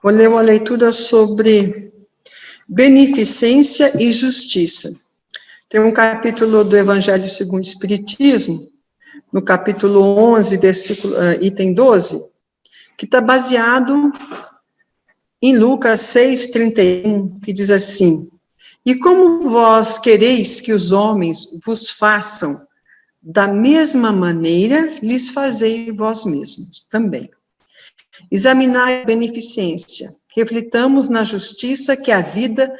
Vou ler uma leitura sobre beneficência e justiça. Tem um capítulo do Evangelho segundo o Espiritismo, no capítulo 11, item 12, que está baseado em Lucas 6:31, que diz assim: E como vós quereis que os homens vos façam, da mesma maneira lhes fazei vós mesmos também. Examinai a beneficência, reflitamos na justiça que a vida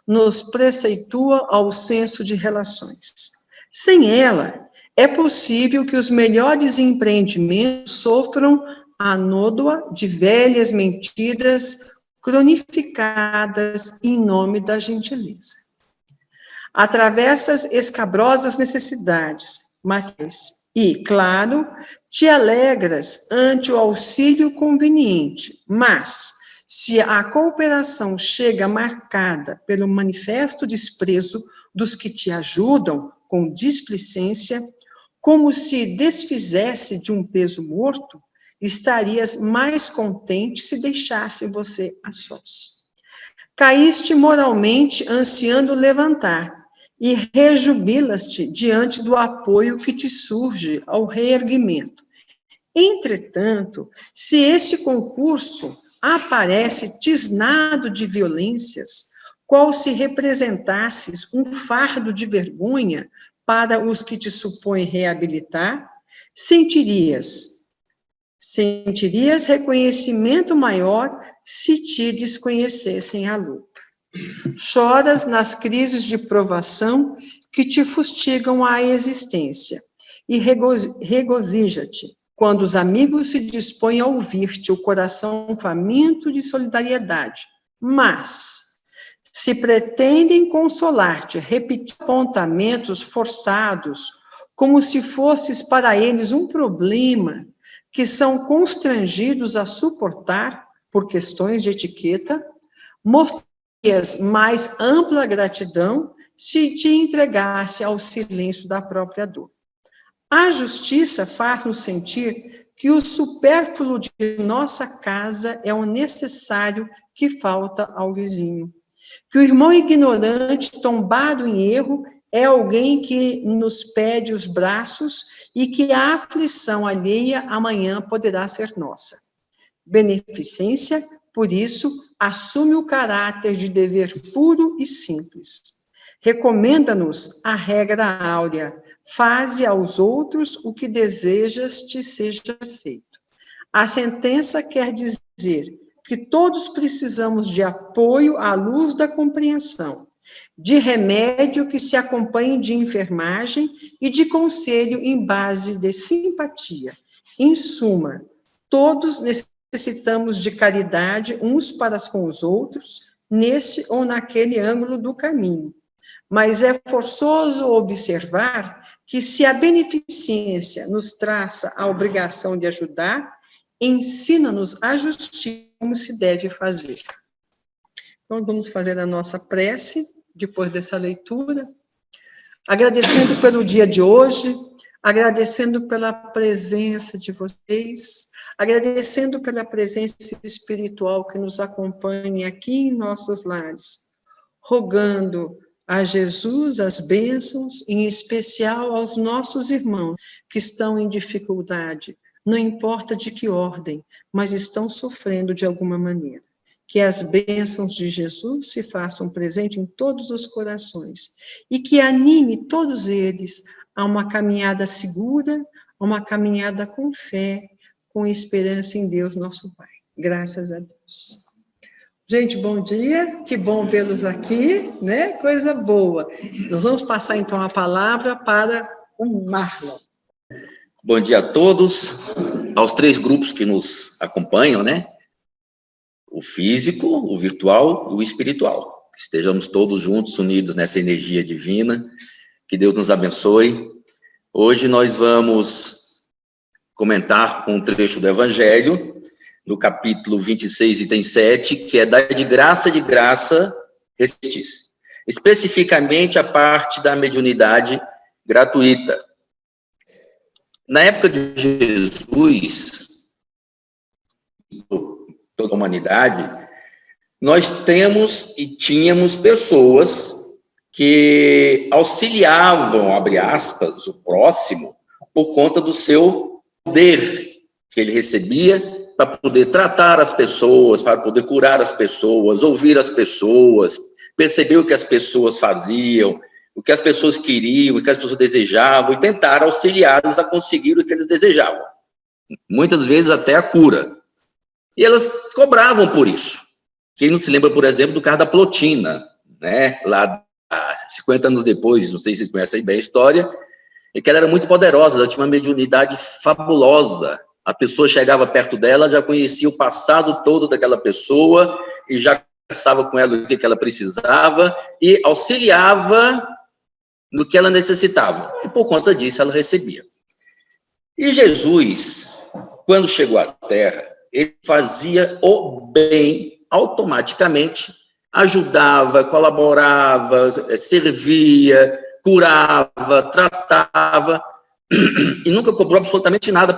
nos preceitua ao senso de relações. Sem ela, é possível que os melhores empreendimentos sofram a nódoa de velhas mentiras cronificadas em nome da gentileza. Atravessas escabrosas necessidades materiais e, claro, te alegras ante o auxílio conveniente, mas, se a cooperação chega marcada pelo manifesto desprezo dos que te ajudam com displicência, como se desfizesse de um peso morto, estarias mais contente se deixasse você a sós. Caíste moralmente ansiando levantar, e rejubilas-te diante do apoio que te surge ao reerguimento. Entretanto, se este concurso aparece tisnado de violências, qual se representasses um fardo de vergonha para os que te supõem reabilitar, sentirias reconhecimento maior se te desconhecessem a luta. Choras nas crises de provação que te fustigam a existência, e regozija-te quando os amigos se dispõem a ouvir-te o coração faminto de solidariedade. Mas, se pretendem consolar-te, repetindo apontamentos forçados, como se fosses para eles um problema que são constrangidos a suportar por questões de etiqueta, mostrarias mais ampla gratidão se te entregasse ao silêncio da própria dor. A justiça faz-nos sentir que o supérfluo de nossa casa é o necessário que falta ao vizinho, que o irmão ignorante, tombado em erro, é alguém que nos pede os braços e que a aflição alheia amanhã poderá ser nossa. Beneficência, por isso, assume o caráter de dever puro e simples. Recomenda-nos a regra áurea: faze aos outros o que desejas te seja feito. A sentença quer dizer que todos precisamos de apoio à luz da compreensão, de remédio que se acompanhe de enfermagem e de conselho em base de simpatia. Em suma, todos necessitamos de caridade uns para com os outros, neste ou naquele ângulo do caminho. Mas é forçoso observar que, se a beneficência nos traça a obrigação de ajudar, ensina-nos a justiça como se deve fazer. Então, vamos fazer a nossa prece, depois dessa leitura, agradecendo pelo dia de hoje, agradecendo pela presença de vocês, agradecendo pela presença espiritual que nos acompanha aqui em nossos lares, rogando a Jesus as bênçãos, em especial aos nossos irmãos que estão em dificuldade, não importa de que ordem, mas estão sofrendo de alguma maneira. Que as bênçãos de Jesus se façam presente em todos os corações e que anime todos eles a uma caminhada segura, a uma caminhada com fé, com esperança em Deus, nosso Pai. Graças a Deus. Gente, bom dia, que bom vê-los aqui, né? Coisa boa. Nós vamos passar, então, a palavra para o Marlon. Bom dia a todos, aos três grupos que nos acompanham, né? O físico, o virtual e o espiritual. Estejamos todos juntos, unidos nessa energia divina. Que Deus nos abençoe. Hoje nós vamos comentar um trecho do Evangelho, no capítulo 26, item 7, que é dar de graça, restisse. Especificamente a parte da mediunidade gratuita. Na época de Jesus, toda a humanidade, nós temos e tínhamos pessoas que auxiliavam, abre aspas, o próximo, por conta do seu poder que ele recebia para poder tratar as pessoas, para poder curar as pessoas, ouvir as pessoas, perceber o que as pessoas faziam, o que as pessoas queriam, o que as pessoas desejavam, e tentar auxiliá-los a conseguir o que eles desejavam. Muitas vezes até a cura. E elas cobravam por isso. Quem não se lembra, por exemplo, do caso da Plotina, né? Lá 50 anos depois, não sei se vocês conhecem bem a história, e que ela era muito poderosa, ela tinha uma mediunidade fabulosa. A pessoa chegava perto dela, já conhecia o passado todo daquela pessoa, e já conversava com ela o que ela precisava, e auxiliava no que ela necessitava. E por conta disso, ela recebia. E Jesus, quando chegou à Terra, ele fazia o bem automaticamente, ajudava, colaborava, servia, curava, tratava, e nunca cobrou absolutamente nada.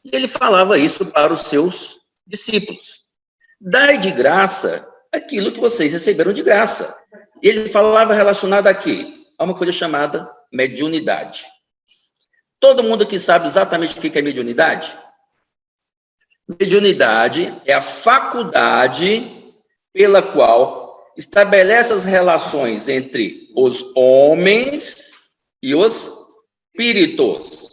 E ele falava isso para os seus discípulos. Dai de graça aquilo que vocês receberam de graça. Ele falava relacionado a quê? A uma coisa chamada mediunidade. Todo mundo aqui sabe exatamente o que é mediunidade? Mediunidade é a faculdade pela qual estabelece as relações entre os homens e os espíritos.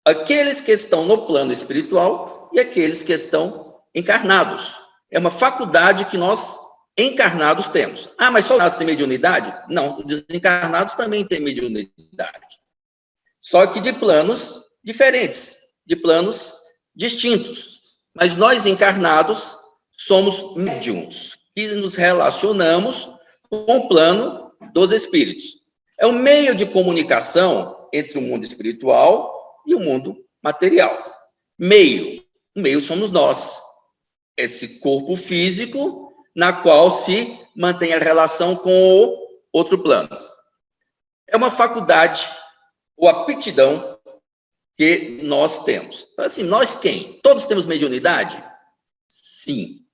Aqueles que estão no plano espiritual e aqueles que estão encarnados. É uma faculdade que nós encarnados temos. Ah, mas só nós temos mediunidade? Não, os desencarnados também têm mediunidade. Só que de planos diferentes, de planos distintos. Mas nós encarnados somos médiuns, que nos relacionamos com o plano dos espíritos. É um meio de comunicação entre o mundo espiritual e o mundo material. O meio somos nós. Esse corpo físico na qual se mantém a relação com o outro plano. É uma faculdade ou aptidão que nós temos. Assim, nós quem? Todos temos mediunidade? Sim.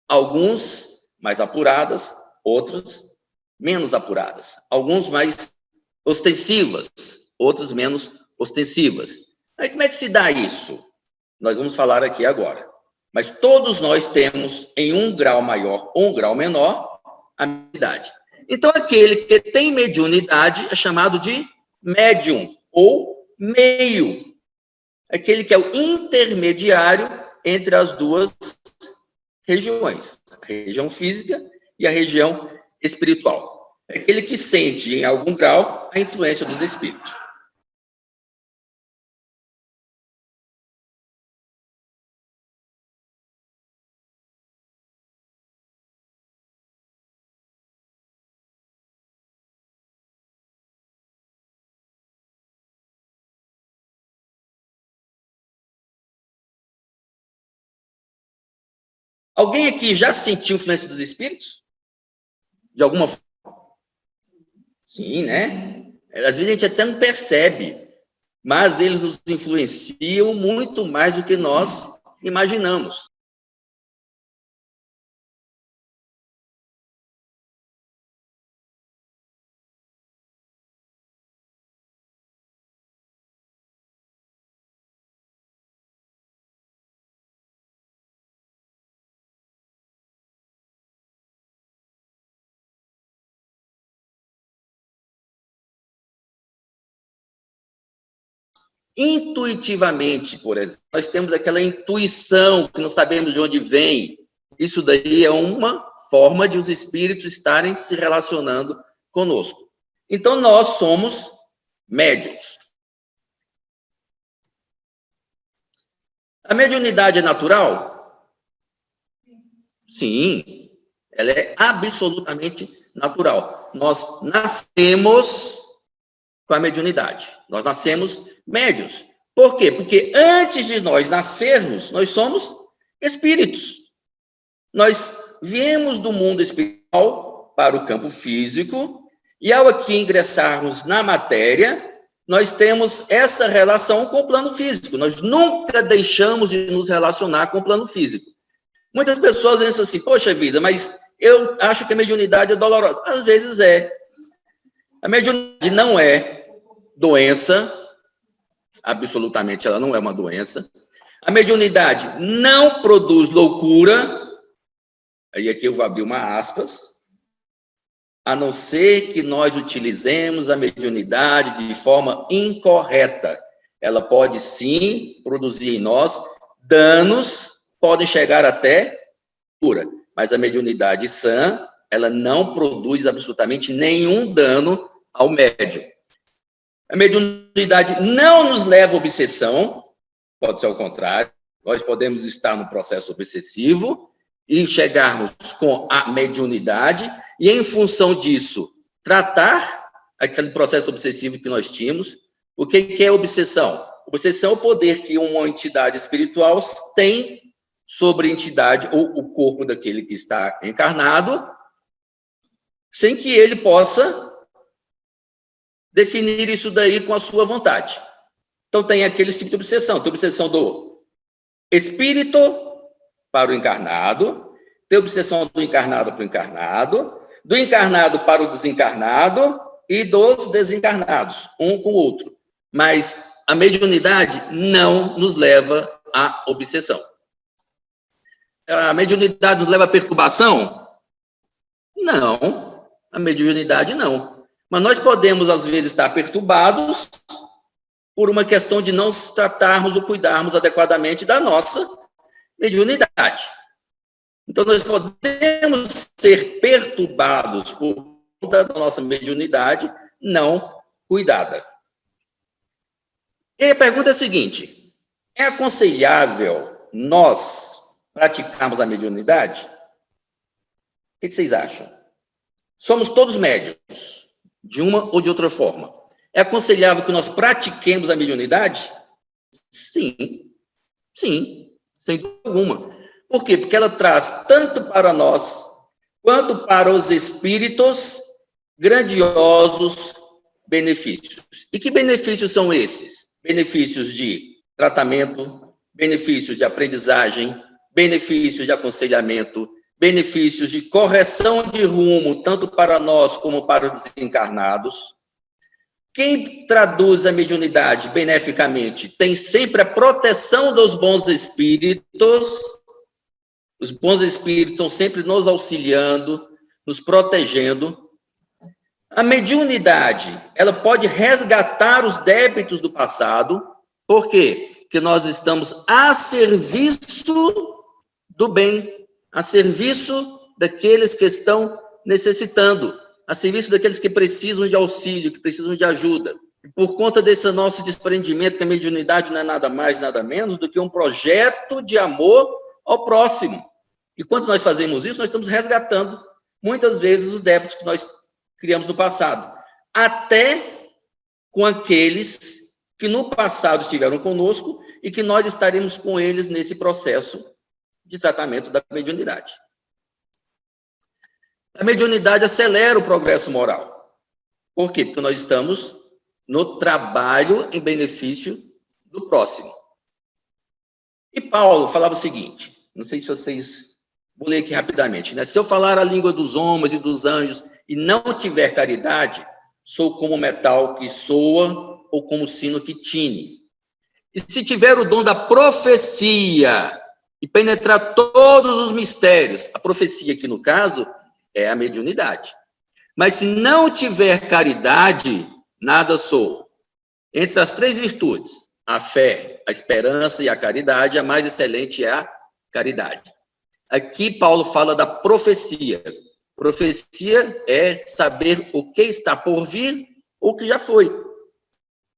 Alguns mais apuradas, outros menos apuradas. Alguns mais ostensivas, outros menos ostensivas. Aí como é que se dá isso? Nós vamos falar aqui agora. Mas todos nós temos, em um grau maior ou um grau menor, a mediunidade. Então, aquele que tem mediunidade é chamado de médium ou meio. Aquele que é o intermediário entre as duas regiões, a região física e a região espiritual. É aquele que sente, em algum grau, a influência dos espíritos. Alguém aqui já sentiu influência dos espíritos? De alguma forma? Sim, né? Às vezes a gente até não percebe, mas eles nos influenciam muito mais do que nós imaginamos. Intuitivamente, por exemplo, nós temos aquela intuição que não sabemos de onde vem. Isso daí é uma forma de os espíritos estarem se relacionando conosco. Então, nós somos médiuns. A mediunidade é natural? Sim, ela é absolutamente natural. Nós nascemos com a mediunidade. Nós nascemos médiuns. Por quê? Porque antes de nós nascermos, nós somos espíritos. Nós viemos do mundo espiritual para o campo físico e ao aqui ingressarmos na matéria, nós temos essa relação com o plano físico. Nós nunca deixamos de nos relacionar com o plano físico. Muitas pessoas dizem assim, poxa vida, mas eu acho que a mediunidade é dolorosa. Às vezes é. A mediunidade não é doença, absolutamente ela não é uma doença. A mediunidade não produz loucura, aí aqui eu vou abrir uma aspas, a não ser que nós utilizemos a mediunidade de forma incorreta. Ela pode sim produzir em nós danos, podem chegar até cura, mas a mediunidade sã, ela não produz absolutamente nenhum dano ao médium. A mediunidade não nos leva à obsessão, pode ser ao contrário, nós podemos estar no processo obsessivo e chegarmos com a mediunidade e, em função disso, tratar aquele processo obsessivo que nós tínhamos. O que é obsessão? Obsessão é o poder que uma entidade espiritual tem sobre a entidade ou o corpo daquele que está encarnado, sem que ele possa definir isso daí com a sua vontade. Então, tem aquele tipo de obsessão. Tem obsessão do espírito para o encarnado, tem obsessão do encarnado para o encarnado, do encarnado para o desencarnado e dos desencarnados, um com o outro. Mas a mediunidade não nos leva à obsessão. A mediunidade nos leva à perturbação? Não, a mediunidade não. Mas nós podemos, às vezes, estar perturbados por uma questão de não tratarmos ou cuidarmos adequadamente da nossa mediunidade. Então, nós podemos ser perturbados por conta da nossa mediunidade não cuidada. E a pergunta é a seguinte: é aconselhável nós praticarmos a mediunidade? O que vocês acham? Somos todos médiuns, de uma ou de outra forma. É aconselhável que nós pratiquemos a mediunidade? Sim, sim, sem dúvida alguma. Por quê? Porque ela traz tanto para nós, quanto para os espíritos, grandiosos benefícios. E que benefícios são esses? Benefícios de tratamento, benefícios de aprendizagem, benefícios de aconselhamento, benefícios de correção de rumo, tanto para nós como para os desencarnados. Quem traduz a mediunidade beneficamente tem sempre a proteção dos bons espíritos. Os bons espíritos estão sempre nos auxiliando, nos protegendo. A mediunidade, ela pode resgatar os débitos do passado. Por quê? Porque nós estamos a serviço do bem, a serviço daqueles que estão necessitando, a serviço daqueles que precisam de auxílio, que precisam de ajuda. E por conta desse nosso desprendimento, que a mediunidade não é nada mais, nada menos do que um projeto de amor ao próximo. E quando nós fazemos isso, nós estamos resgatando, muitas vezes, os débitos que nós criamos no passado, até com aqueles que no passado estiveram conosco e que nós estaremos com eles nesse processo de tratamento da mediunidade. A mediunidade acelera o progresso moral. Por quê? Porque nós estamos no trabalho em benefício do próximo. E Paulo falava o seguinte, não sei se vocês... Vou ler aqui rapidamente, né? Se eu falar a língua dos homens e dos anjos e não tiver caridade, sou como metal que soa ou como sino que tine. E se tiver o dom da profecia e penetrar todos os mistérios, a profecia aqui no caso é a mediunidade. Mas se não tiver caridade, nada sou. Entre as três virtudes, a fé, a esperança e a caridade, a mais excelente é a caridade. Aqui Paulo fala da profecia. Profecia é saber o que está por vir ou o que já foi.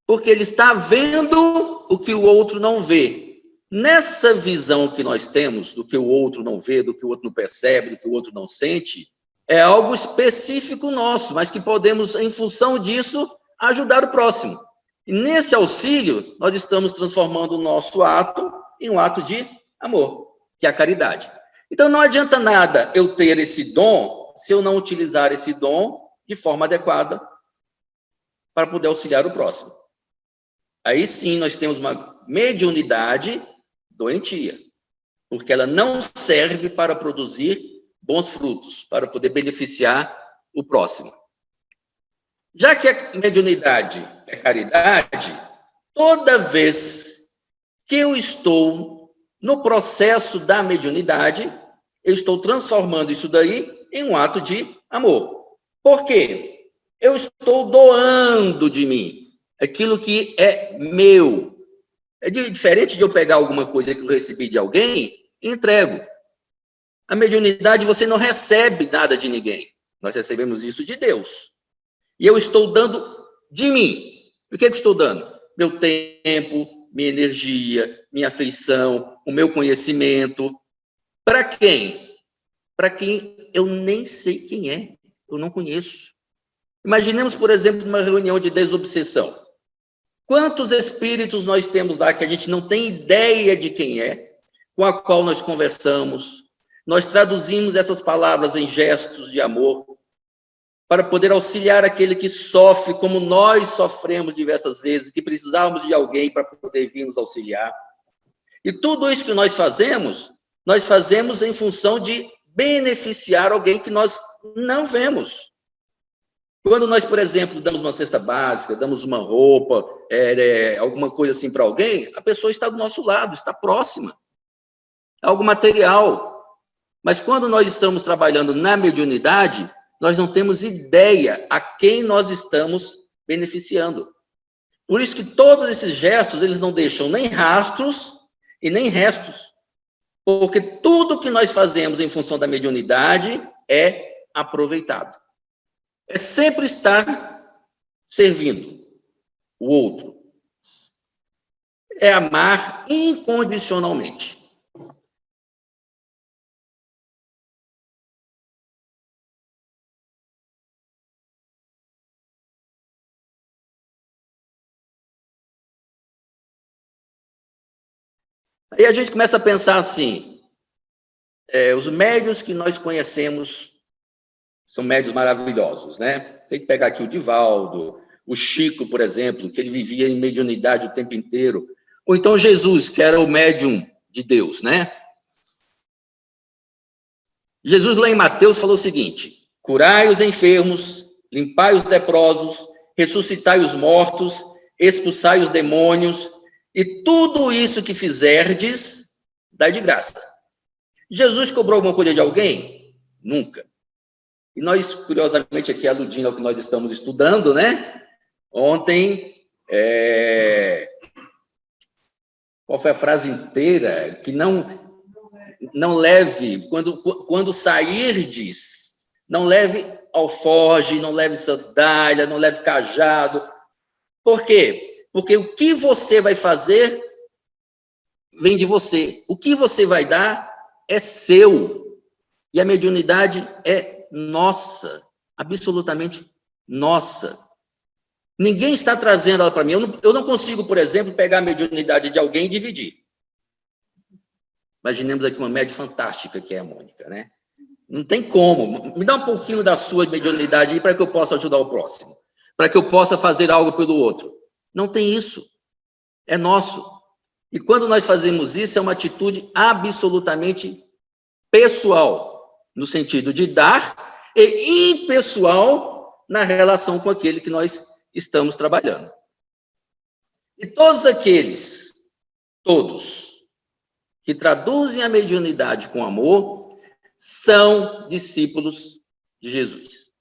Porque ele está vendo o que o outro não vê. Nessa visão que nós temos, do que o outro não vê, do que o outro não percebe, do que o outro não sente, é algo específico nosso, mas que podemos, em função disso, ajudar o próximo. E nesse auxílio, nós estamos transformando o nosso ato em um ato de amor, que é a caridade. Então, não adianta nada eu ter esse dom, se eu não utilizar esse dom de forma adequada para poder auxiliar o próximo. Aí sim, nós temos uma mediunidade doentia. porque ela não serve para produzir bons frutos, para poder beneficiar o próximo. Já que a mediunidade é caridade, toda vez que eu estou no processo da mediunidade, eu estou transformando isso daí em um ato de amor. Por quê? Eu estou doando de mim aquilo que é meu. É diferente de eu pegar alguma coisa que eu recebi de alguém e entrego. A mediunidade, você não recebe nada de ninguém. Nós recebemos isso de Deus. E eu estou dando de mim. O que eu estou dando? Meu tempo, minha energia, minha afeição, o meu conhecimento. Para quem? Para quem eu nem sei quem é. Eu não conheço. Imaginemos, por exemplo, uma reunião de desobsessão. Quantos espíritos nós temos lá que a gente não tem ideia de quem é, com a qual nós conversamos, nós traduzimos essas palavras em gestos de amor, para poder auxiliar aquele que sofre, como nós sofremos diversas vezes, que precisávamos de alguém para poder vir nos auxiliar. E tudo isso que nós fazemos em função de beneficiar alguém que nós não vemos. Quando nós, por exemplo, damos uma cesta básica, damos uma roupa, alguma coisa assim para alguém, a pessoa está do nosso lado, está próxima. Algo material. Mas quando nós estamos trabalhando na mediunidade, nós não temos ideia a quem nós estamos beneficiando. Por isso que todos esses gestos, eles não deixam nem rastros e nem restos. Porque tudo que nós fazemos em função da mediunidade é aproveitado. É sempre estar servindo o outro. É amar incondicionalmente. Aí a gente começa a pensar assim, os médiuns que nós conhecemos são médiuns maravilhosos, né? Tem que pegar aqui o Divaldo, o Chico, por exemplo, que ele vivia em mediunidade o tempo inteiro. Ou então Jesus, que era o médium de Deus, né? Jesus, lá em Mateus, falou o seguinte: curai os enfermos, limpai os leprosos, ressuscitai os mortos, expulsai os demônios, e tudo isso que fizerdes, dai de graça. Jesus cobrou alguma coisa de alguém? Nunca. E nós, curiosamente, aqui aludindo ao que nós estamos estudando, né? Ontem, qual foi a frase inteira? Que não leve, quando sairdes, não leve alforge, não leve sandália, não leve cajado. Por quê? Porque o que você vai fazer vem de você. O que você vai dar é seu. E a mediunidade é nossa, absolutamente nossa. Ninguém está trazendo ela para mim. Eu não consigo, por exemplo, pegar a mediunidade de alguém e dividir. Imaginemos aqui uma médium fantástica que é a Mônica, né? Não tem como. Me dá um pouquinho da sua mediunidade aí para que eu possa ajudar o próximo, para que eu possa fazer algo pelo outro. Não tem isso. É nosso. E quando nós fazemos isso, é uma atitude absolutamente pessoal, no sentido de dar, e impessoal na relação com aquele que nós estamos trabalhando. E todos que traduzem a mediunidade com amor, são discípulos de Jesus.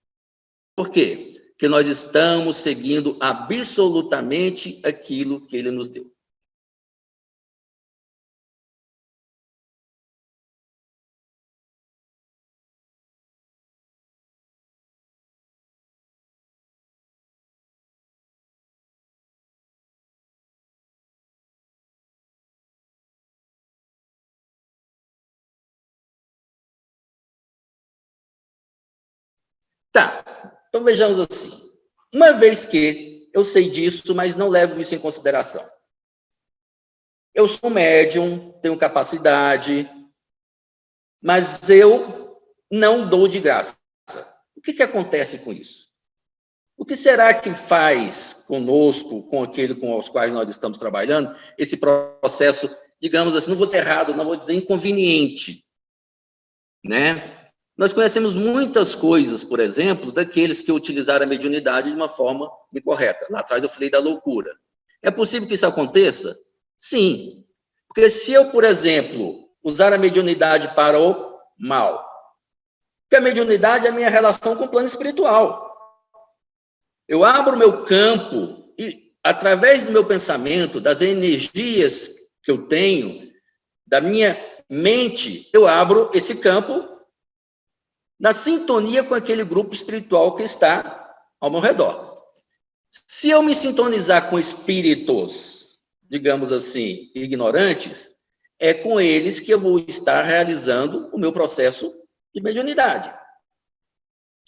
Por quê? Porque nós estamos seguindo absolutamente aquilo que ele nos deu. Tá, então vejamos assim. Uma vez que eu sei disso, mas não levo isso em consideração. Eu sou médium, tenho capacidade, mas eu não dou de graça. O que acontece com isso? O que será que faz conosco, com aquele com os quais nós estamos trabalhando, esse processo digamos assim, não vou dizer errado, não vou dizer inconveniente, né? Nós conhecemos muitas coisas, por exemplo, daqueles que utilizaram a mediunidade de uma forma incorreta. Lá atrás eu falei da loucura. É possível que isso aconteça? Sim. Porque se eu, por exemplo, usar a mediunidade para o mal, porque a mediunidade é a minha relação com o plano espiritual. Eu abro o meu campo e, através do meu pensamento, das energias que eu tenho, da minha mente, eu abro esse campo na sintonia com aquele grupo espiritual que está ao meu redor. Se eu me sintonizar com espíritos, digamos assim, ignorantes, é com eles que eu vou estar realizando o meu processo de mediunidade.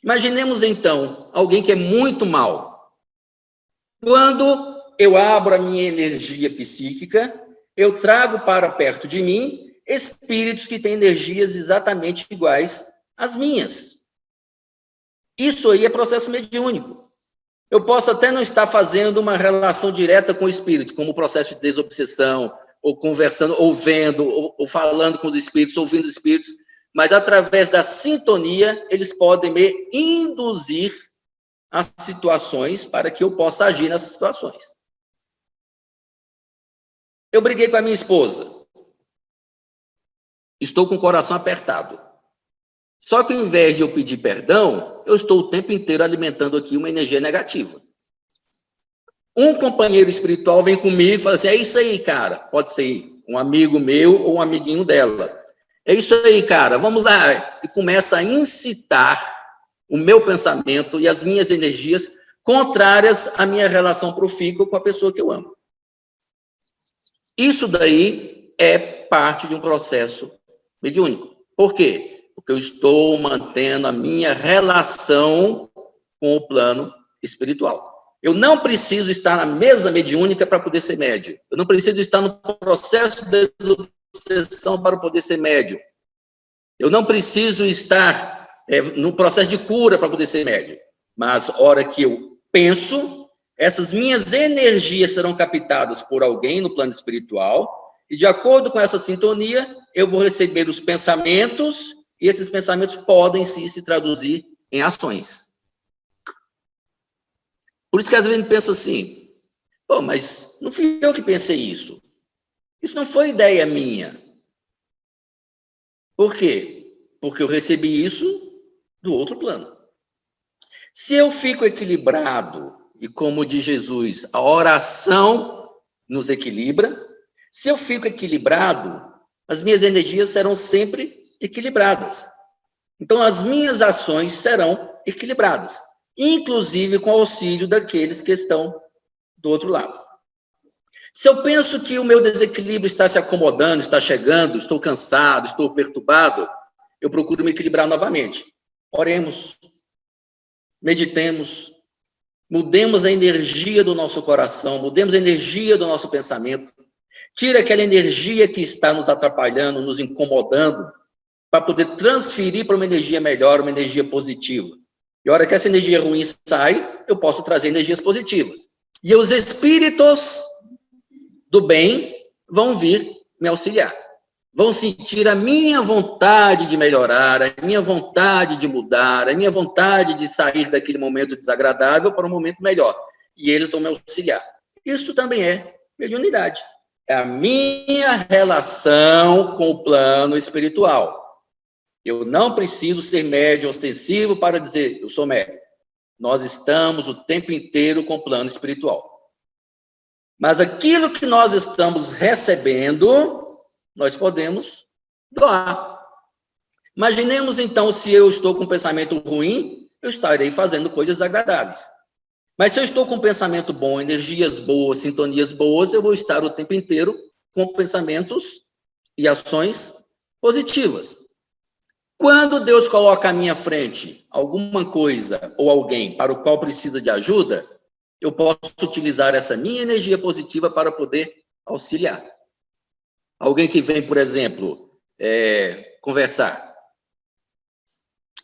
Imaginemos, então, alguém que é muito mal. Quando eu abro a minha energia psíquica, eu trago para perto de mim espíritos que têm energias exatamente iguais às minhas. Isso aí é processo mediúnico. Eu posso até não estar fazendo uma relação direta com o espírito, como o processo de desobsessão, ou conversando, ou vendo, ou falando com os espíritos, ouvindo os espíritos, mas através da sintonia, eles podem me induzir a situações para que eu possa agir nessas situações. Eu briguei com a minha esposa. Estou com o coração apertado. Só que, ao invés de eu pedir perdão, eu estou o tempo inteiro alimentando aqui uma energia negativa. Um companheiro espiritual vem comigo e fala assim, é isso aí, cara. Pode ser um amigo meu ou um amiguinho dela. É isso aí, cara, vamos lá. E começa a incitar o meu pensamento e as minhas energias contrárias à minha relação profícua com a pessoa que eu amo. Isso daí é parte de um processo mediúnico. Por quê? Porque eu estou mantendo a minha relação com o plano espiritual. Eu não preciso estar na mesa mediúnica para poder ser médium. Eu não preciso estar no processo de desobsessão para poder ser médium. Eu não preciso estar no processo de cura para poder ser médium. Mas, a hora que eu penso, essas minhas energias serão captadas por alguém no plano espiritual, e de acordo com essa sintonia, eu vou receber os pensamentos, e esses pensamentos podem se traduzir em ações. Por isso que às vezes a gente pensa assim, pô, mas não fui eu que pensei isso. Isso não foi ideia minha. Por quê? Porque eu recebi isso do outro plano. Se eu fico equilibrado, e como diz Jesus, a oração nos equilibra, se eu fico equilibrado, as minhas energias serão sempre equilibradas. Então, as minhas ações serão equilibradas, inclusive com o auxílio daqueles que estão do outro lado. Se eu penso que o meu desequilíbrio está se acomodando, está chegando, estou cansado, estou perturbado, eu procuro me equilibrar novamente. Oremos, meditemos, mudemos a energia do nosso coração, mudemos a energia do nosso pensamento, tira aquela energia que está nos atrapalhando, nos incomodando, para poder transferir para uma energia melhor, uma energia positiva. E a hora que essa energia ruim sai, eu posso trazer energias positivas. E os espíritos do bem vão vir me auxiliar. Vão sentir a minha vontade de melhorar, a minha vontade de mudar, a minha vontade de sair daquele momento desagradável para um momento melhor. E eles vão me auxiliar. Isso também é mediunidade. É a minha relação com o plano espiritual. Eu não preciso ser médium ostensivo para dizer, eu sou médium. Nós estamos o tempo inteiro com o plano espiritual. Mas aquilo que nós estamos recebendo, nós podemos doar. Imaginemos, então, se eu estou com um pensamento ruim, eu estarei fazendo coisas agradáveis. Mas se eu estou com um pensamento bom, energias boas, sintonias boas, eu vou estar o tempo inteiro com pensamentos e ações positivas. Quando Deus coloca à minha frente alguma coisa ou alguém para o qual precisa de ajuda, eu posso utilizar essa minha energia positiva para poder auxiliar. Alguém que vem, por exemplo, conversar,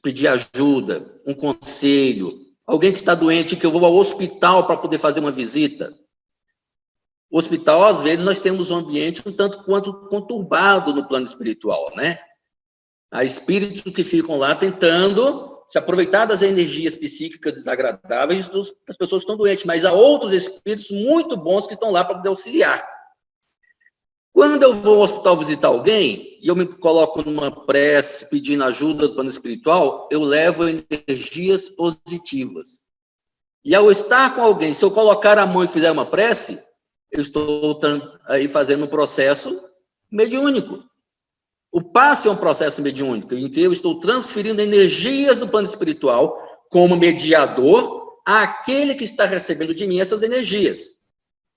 pedir ajuda, um conselho, alguém que está doente, que eu vou ao hospital para poder fazer uma visita. O hospital, às vezes, nós temos um ambiente um tanto quanto conturbado no plano espiritual, né? Há espíritos que ficam lá tentando se aproveitar das energias psíquicas desagradáveis das pessoas que estão doentes, mas há outros espíritos muito bons que estão lá para poder auxiliar. Quando eu vou ao hospital visitar alguém, e eu me coloco numa prece pedindo ajuda do plano espiritual, eu levo energias positivas. E ao estar com alguém, se eu colocar a mão e fizer uma prece, eu estou aí fazendo um processo mediúnico. O passe é um processo mediúnico, em que eu estou transferindo energias do plano espiritual como mediador àquele que está recebendo de mim essas energias.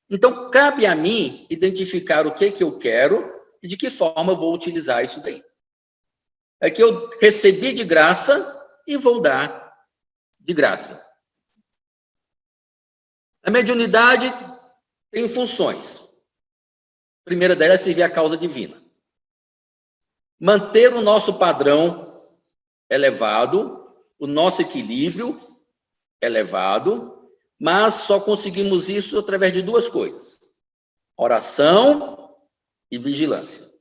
Então, cabe a mim identificar o que eu quero e de que forma eu vou utilizar isso daí. É que eu recebi de graça e vou dar de graça. A mediunidade tem funções. A primeira delas é servir a causa divina. Manter o nosso padrão elevado, o nosso equilíbrio elevado, mas só conseguimos isso através de duas coisas: oração e vigilância.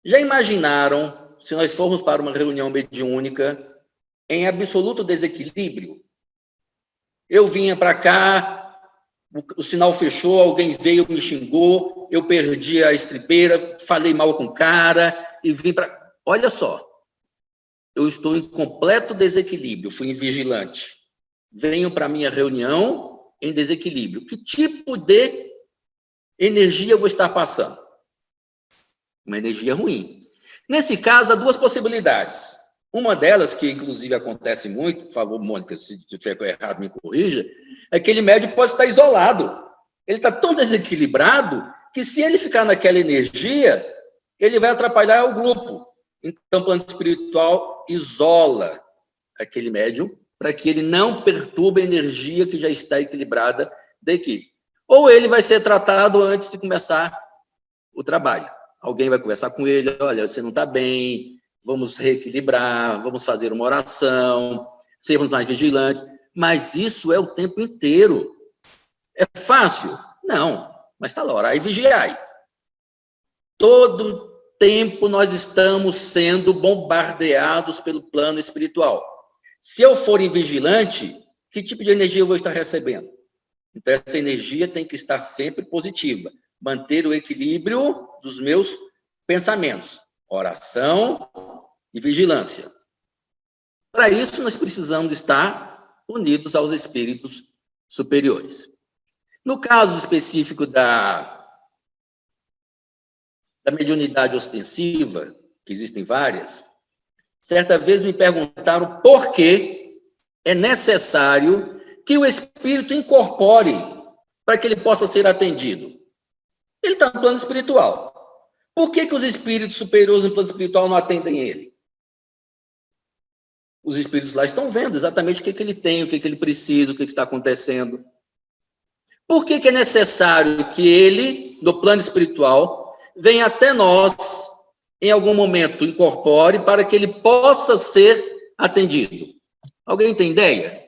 Já imaginaram, se nós formos para uma reunião mediúnica em absoluto desequilíbrio? Eu vinha para cá, o sinal fechou, alguém veio, me xingou, eu perdi a estribeira, falei mal com o cara e vim para... Olha só, eu estou em completo desequilíbrio, fui invigilante. Venho para a minha reunião em desequilíbrio. Que tipo de energia eu vou estar passando? Uma energia ruim. Nesse caso, há duas possibilidades. Uma delas, que inclusive acontece muito, por favor, Mônica, se tiver errado, me corrija, é que aquele médium pode estar isolado. Ele está tão desequilibrado que, se ele ficar naquela energia, ele vai atrapalhar o grupo. Então, o plano espiritual isola aquele médium para que ele não perturbe a energia que já está equilibrada da equipe. Ou ele vai ser tratado antes de começar o trabalho. Alguém vai conversar com ele: olha, você não está bem, vamos reequilibrar, vamos fazer uma oração, sermos mais vigilantes. Mas isso é o tempo inteiro. É fácil? Não, mas está lá, orai e vigiai. Todo tempo nós estamos sendo bombardeados pelo plano espiritual. Se eu for invigilante, que tipo de energia eu vou estar recebendo? Então, essa energia tem que estar sempre positiva. Manter o equilíbrio dos meus pensamentos. Oração e vigilância. Para isso, nós precisamos estar unidos aos espíritos superiores. No caso específico da mediunidade ostensiva, que existem várias, certa vez me perguntaram por que é necessário que o espírito incorpore para que ele possa ser atendido. Ele está no plano espiritual. Por que os espíritos superiores no plano espiritual não atendem ele? Os espíritos lá estão vendo exatamente o que ele tem, o que ele precisa, o que está acontecendo. Por que é necessário que ele, no plano espiritual, venha até nós, em algum momento, incorpore, para que ele possa ser atendido? Alguém tem ideia?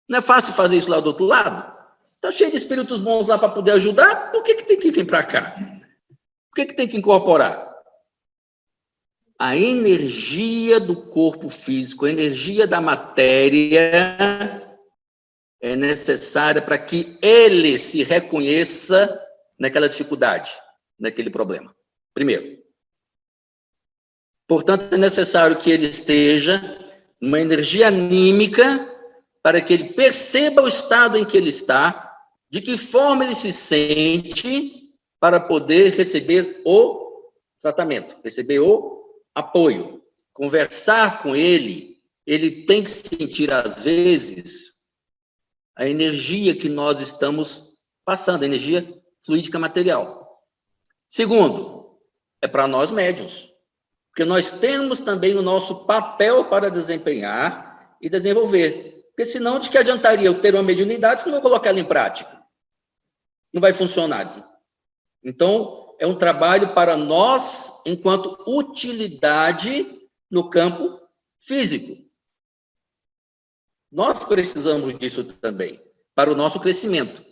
Não é fácil fazer isso lá do outro lado? Está cheio de espíritos bons lá para poder ajudar, por que tem que vir para cá? Por que tem que incorporar? A energia do corpo físico, a energia da matéria é necessária para que ele se reconheça naquela dificuldade, naquele problema. Primeiro. Portanto, é necessário que ele esteja numa energia anímica para que ele perceba o estado em que ele está, de que forma ele se sente para poder receber o tratamento, receber o apoio. Conversar com ele, ele tem que sentir, às vezes, a energia que nós estamos passando, a energia fluídica material. Segundo, é para nós médiuns, porque nós temos também o nosso papel para desempenhar e desenvolver. Porque senão, de que adiantaria eu ter uma mediunidade se não vou colocar ela em prática? Não vai funcionar. Então, é um trabalho para nós, enquanto utilidade no campo físico. Nós precisamos disso também. para o nosso crescimento.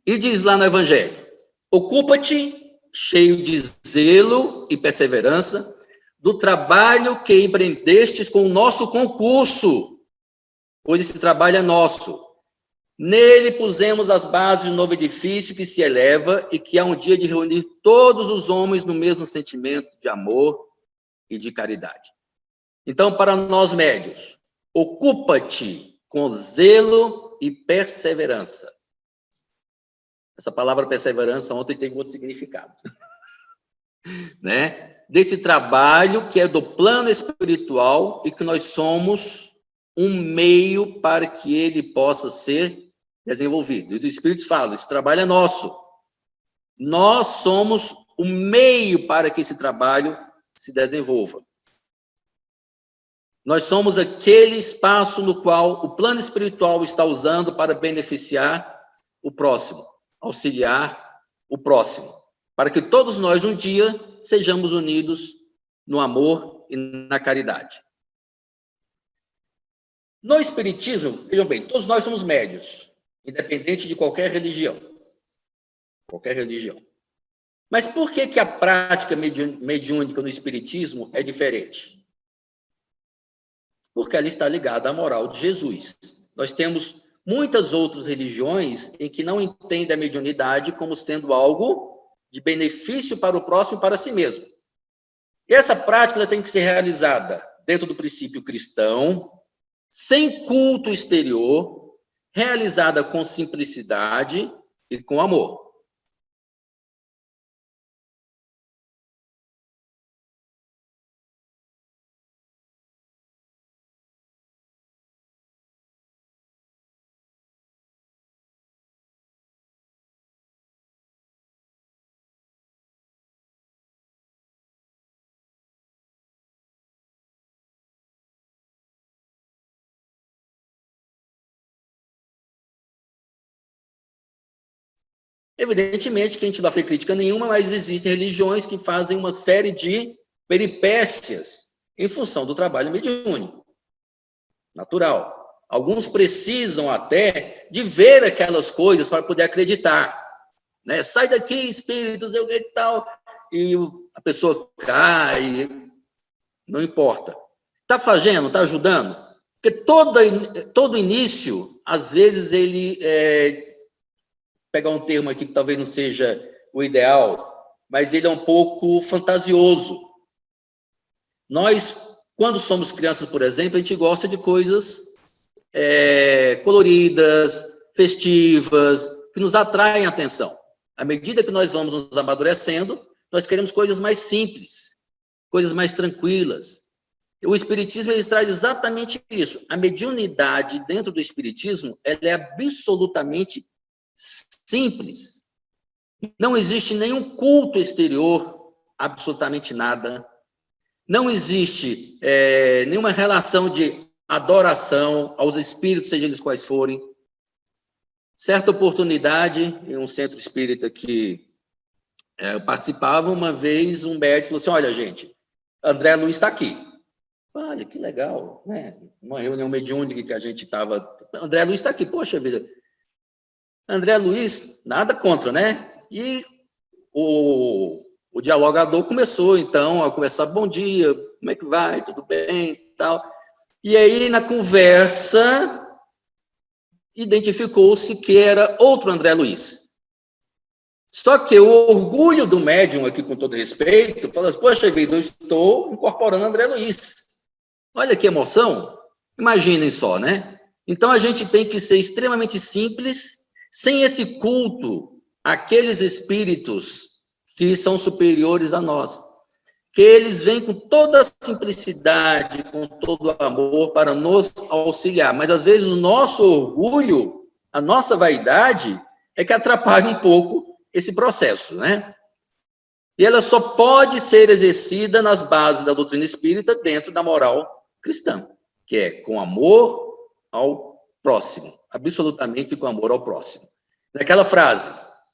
E diz lá no Evangelho: ocupa-te, cheio de zelo e perseverança, do trabalho que empreendestes com o nosso concurso, pois esse trabalho é nosso. Nele pusemos as bases de um novo edifício que se eleva e que há um dia de reunir todos os homens no mesmo sentimento de amor e de caridade. Então, para nós médios, ocupa-te com zelo e perseverança. Essa palavra perseverança ontem tem outro significado, né? Desse trabalho que é do plano espiritual e que nós somos um meio para que ele possa ser desenvolvido. E os Espíritos falam, esse trabalho é nosso. Nós somos o meio para que esse trabalho se desenvolva. Nós somos aquele espaço no qual o plano espiritual está usando para beneficiar o próximo, auxiliar o próximo, para que todos nós um dia sejamos unidos no amor e na caridade. No Espiritismo, vejam bem, todos nós somos médios, independente de qualquer religião. Qualquer religião. Mas por que a prática mediúnica no Espiritismo é diferente? Porque ela está ligada à moral de Jesus. Nós temos muitas outras religiões em que não entendem a mediunidade como sendo algo de benefício para o próximo e para si mesmo. E essa prática ela tem que ser realizada dentro do princípio cristão, sem culto exterior, realizada com simplicidade e com amor. Evidentemente que a gente não vai fazer crítica nenhuma, mas existem religiões que fazem uma série de peripécias em função do trabalho mediúnico. Natural. Alguns precisam até de ver aquelas coisas para poder acreditar. Né? Sai daqui, espíritos, eu que tal. E a pessoa cai, não importa. Está fazendo, está ajudando? Porque todo início, às vezes, ele pegar um termo aqui que talvez não seja o ideal, mas ele é um pouco fantasioso. Nós, quando somos crianças, por exemplo, a gente gosta de coisas coloridas, festivas, que nos atraem a atenção. À medida que nós vamos nos amadurecendo, nós queremos coisas mais simples, coisas mais tranquilas. O Espiritismo ele traz exatamente isso. A mediunidade dentro do Espiritismo ela é absolutamente simples. Não existe nenhum culto exterior, absolutamente nada. Não existe nenhuma relação de adoração aos espíritos, seja eles quais forem. Certa oportunidade, em um centro espírita que eu participava, uma vez um médico falou assim, olha, gente, André Luiz está aqui. Olha, que legal, né? Uma reunião mediúnica que a gente estava... André Luiz está aqui, poxa vida. André Luiz, nada contra, né? E o dialogador começou, então, a conversar, bom dia, como é que vai, tudo bem, e tal. E aí, na conversa, identificou-se que era outro André Luiz. Só que o orgulho do médium, aqui com todo respeito, fala assim, poxa vida, eu estou incorporando André Luiz. Olha que emoção. Imaginem só, né? Então, a gente tem que ser extremamente simples, sem esse culto àqueles espíritos que são superiores a nós. Que eles vêm com toda a simplicidade, com todo o amor para nos auxiliar. Mas, às vezes, o nosso orgulho, a nossa vaidade, é que atrapalha um pouco esse processo, né? E ela só pode ser exercida nas bases da doutrina espírita dentro da moral cristã, que é com amor ao próximo, absolutamente com amor ao próximo. Naquela frase,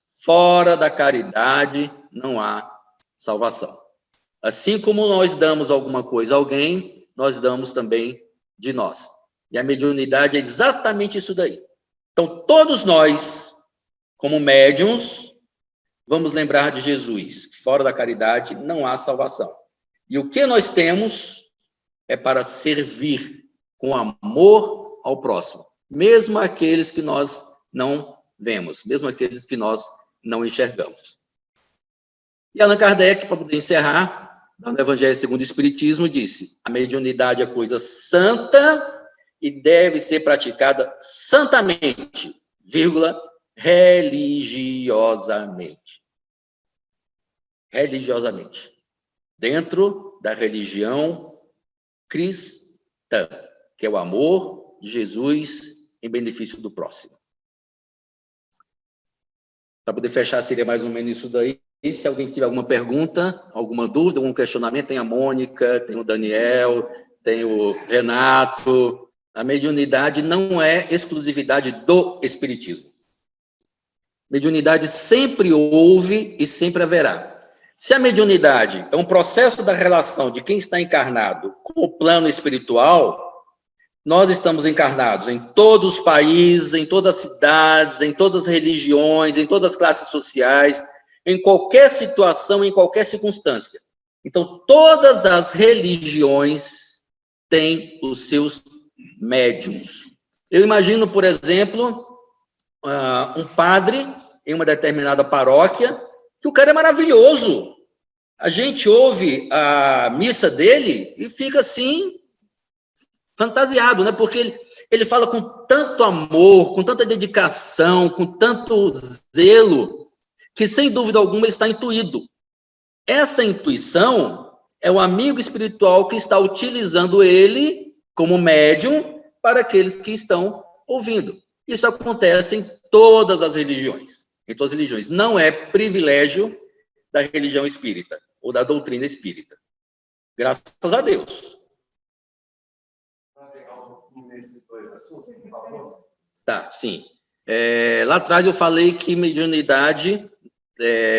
fora da caridade não há salvação. Assim como nós damos alguma coisa a alguém, nós damos também de nós. E a mediunidade é exatamente isso daí. Então, todos nós, como médiuns, vamos lembrar de Jesus, que fora da caridade não há salvação. E o que nós temos é para servir com amor ao próximo, mesmo aqueles que nós não vemos, mesmo aqueles que nós não enxergamos. E Allan Kardec, para poder encerrar, no Evangelho segundo o Espiritismo, disse: a mediunidade é coisa santa e deve ser praticada santamente, vírgula, religiosamente. Religiosamente. Dentro da religião cristã, que é o amor de Jesus em benefício do próximo. Para poder fechar, seria mais ou menos isso daí. E se alguém tiver alguma pergunta, alguma dúvida, algum questionamento, tem a Mônica, tem o Daniel, tem o Renato. A mediunidade não é exclusividade do Espiritismo. Mediunidade sempre houve e sempre haverá. Se a mediunidade é um processo da relação de quem está encarnado com o plano espiritual, nós estamos encarnados em todos os países, em todas as cidades, em todas as religiões, em todas as classes sociais, em qualquer situação, em qualquer circunstância. Então, todas as religiões têm os seus médiuns. Eu imagino, por exemplo, um padre em uma determinada paróquia, que o cara é maravilhoso. A gente ouve a missa dele e fica assim, fantasiado, né? Porque ele fala com tanto amor, com tanta dedicação, com tanto zelo, que sem dúvida alguma ele está intuído. Essa intuição é o amigo espiritual que está utilizando ele como médium para aqueles que estão ouvindo. Isso acontece em todas as religiões. Em todas as religiões. Não é privilégio da religião espírita ou da doutrina espírita. Graças a Deus. Tá, sim. Lá atrás eu falei que mediunidade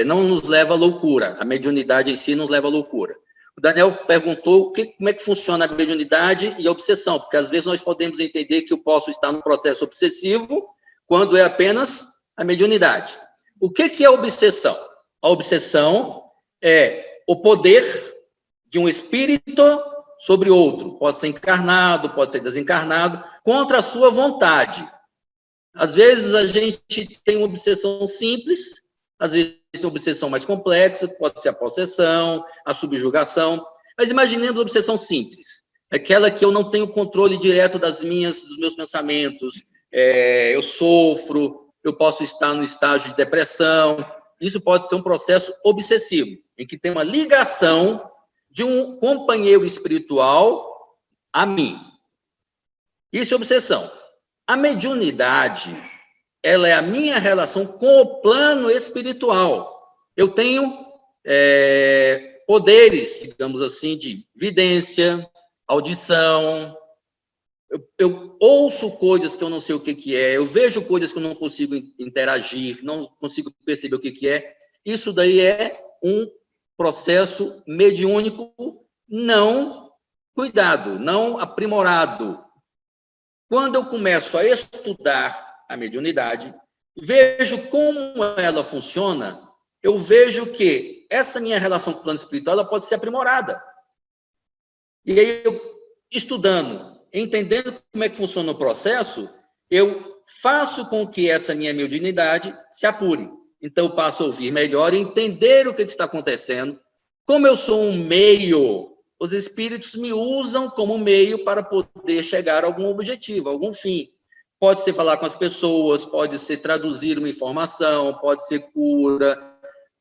não nos leva à loucura. A mediunidade em si nos leva à loucura. O Daniel perguntou como é que funciona a mediunidade e a obsessão, porque às vezes nós podemos entender que eu posso estar num processo obsessivo quando é apenas a mediunidade. O que é a obsessão? A obsessão é o poder de um espírito sobre outro. Pode ser encarnado, pode ser desencarnado, contra a sua vontade. Às vezes a gente tem uma obsessão simples, às vezes tem uma obsessão mais complexa, pode ser a possessão, a subjugação, mas imaginemos a obsessão simples, aquela que eu não tenho controle direto dos meus pensamentos, eu sofro, eu posso estar no estágio de depressão, isso pode ser um processo obsessivo, em que tem uma ligação de um companheiro espiritual a mim. Isso é obsessão. A mediunidade, ela é a minha relação com o plano espiritual. Eu tenho poderes, digamos assim, de vidência, audição, eu ouço coisas que eu não sei o que é, eu vejo coisas que eu não consigo interagir, não consigo perceber o que é. Isso daí é um processo mediúnico não cuidado, não aprimorado. Quando eu começo a estudar a mediunidade, vejo como ela funciona, eu vejo que essa minha relação com o plano espiritual ela pode ser aprimorada. E aí, eu, estudando, entendendo como é que funciona o processo, eu faço com que essa minha mediunidade se apure. Então, eu passo a ouvir melhor e entender o que está acontecendo. Como eu sou um meio, os espíritos me usam como meio para poder chegar a algum objetivo, a algum fim. Pode ser falar com as pessoas, pode ser traduzir uma informação, pode ser cura,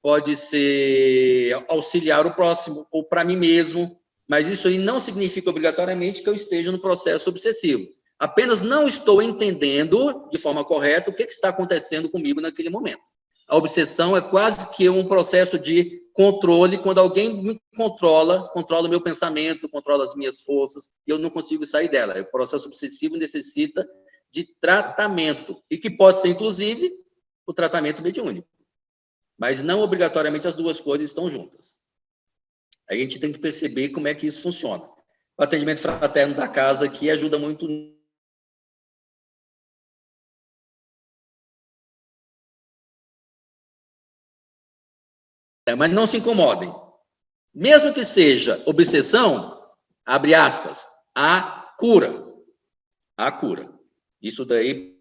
pode ser auxiliar o próximo ou para mim mesmo, mas isso aí não significa obrigatoriamente que eu esteja no processo obsessivo. Apenas não estou entendendo de forma correta o que está acontecendo comigo naquele momento. A obsessão é quase que um processo de controle, quando alguém me controla o meu pensamento, controla as minhas forças, e eu não consigo sair dela. O processo obsessivo necessita de tratamento, e que pode ser, inclusive, o tratamento mediúnico. Mas não obrigatoriamente as duas coisas estão juntas. A gente tem que perceber como é que isso funciona. O atendimento fraterno da casa aqui ajuda muito Mas não se incomodem. Mesmo que seja obsessão, abre aspas, há cura. Há cura. Isso daí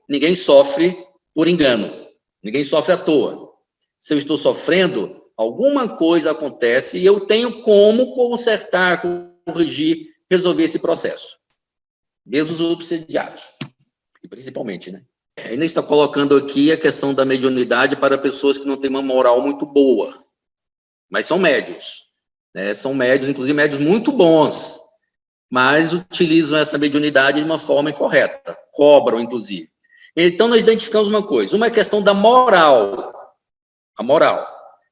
ninguém sofre por engano. Ninguém sofre à toa. Se eu estou sofrendo, alguma coisa acontece e eu tenho como consertar, corrigir, resolver esse processo. Mesmo os obsediados. E principalmente, né? Ainda está colocando aqui a questão da mediunidade para pessoas que não têm uma moral muito boa. Mas são médios. Né? São médios, inclusive médios muito bons. Mas utilizam essa mediunidade de uma forma incorreta. Cobram, inclusive. Então, nós identificamos uma coisa. Uma é a questão da moral. A moral.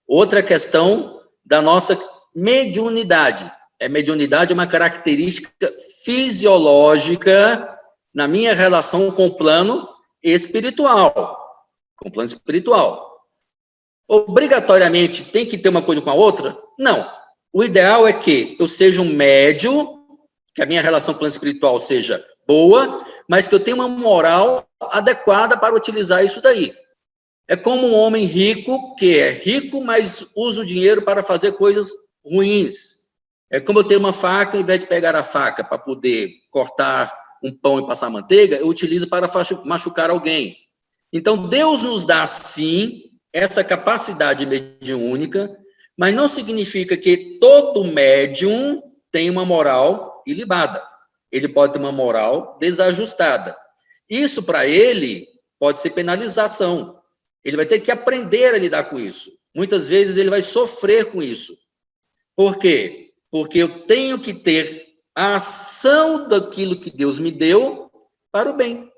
Outra questão da nossa mediunidade. Mediunidade é uma característica fisiológica na minha relação com o plano espiritual. Com o plano espiritual. Obrigatoriamente tem que ter uma coisa com a outra? Não. O ideal é que eu seja um médium, que a minha relação com o plano espiritual seja boa, mas que eu tenha uma moral adequada para utilizar isso daí. É como um homem rico, que é rico, mas usa o dinheiro para fazer coisas ruins. É como eu ter uma faca, ao invés de pegar a faca para poder cortar um pão e passar manteiga, eu utilizo para machucar alguém. Então, Deus nos dá, sim, essa capacidade mediúnica, mas não significa que todo médium tem uma moral ilibada. Ele pode ter uma moral desajustada. Isso, para ele, pode ser penalização. Ele vai ter que aprender a lidar com isso. Muitas vezes ele vai sofrer com isso. Por quê? Porque eu tenho que ter a ação daquilo que Deus me deu para o bem,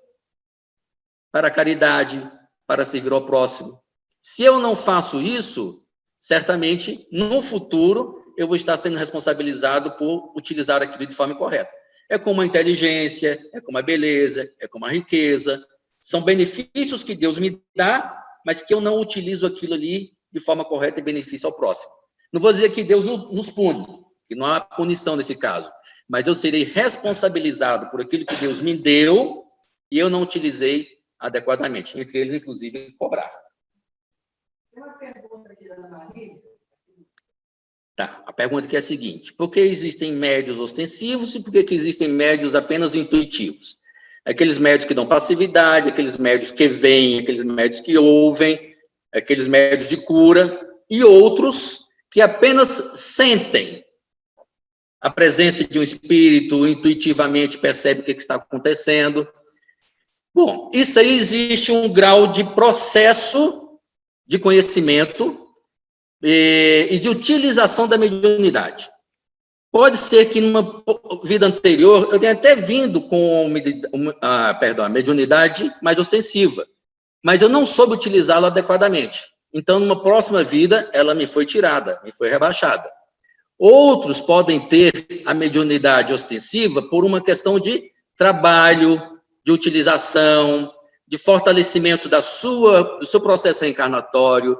para a caridade, para servir ao próximo. Se eu não faço isso, certamente, no futuro, eu vou estar sendo responsabilizado por utilizar aquilo de forma incorreta. É como a inteligência, é como a beleza, é como a riqueza. São benefícios que Deus me dá, mas que eu não utilizo aquilo ali de forma correta em benefício ao próximo. Não vou dizer que Deus nos pune, que não há punição nesse caso, mas eu serei responsabilizado por aquilo que Deus me deu e eu não utilizei adequadamente, entre eles, inclusive, cobrar. Tem uma pergunta aqui da Ana Maria. Tá, a pergunta aqui é a seguinte: por que existem médios ostensivos e por que existem médios apenas intuitivos? Aqueles médios que dão passividade, aqueles médios que veem, aqueles médios que ouvem, aqueles médios de cura, e outros que apenas sentem a presença de um espírito, intuitivamente percebe o que está acontecendo. Bom, isso aí existe um grau de processo de conhecimento e de utilização da mediunidade. Pode ser que numa vida anterior eu tenha até vindo com a mediunidade mais ostensiva, mas eu não soube utilizá-la adequadamente. Então, numa próxima vida, ela me foi tirada, me foi rebaixada. Outros podem ter a mediunidade ostensiva por uma questão de trabalho, de utilização, de fortalecimento do seu processo reencarnatório.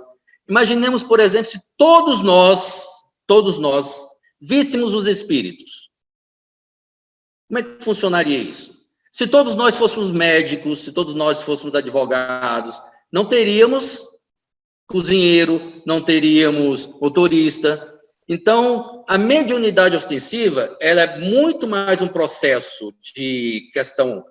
Imaginemos, por exemplo, se todos nós víssemos os espíritos. Como é que funcionaria isso? Se todos nós fôssemos médicos, se todos nós fôssemos advogados, não teríamos cozinheiro, não teríamos motorista. Então, a mediunidade ostensiva, ela é muito mais um processo de questão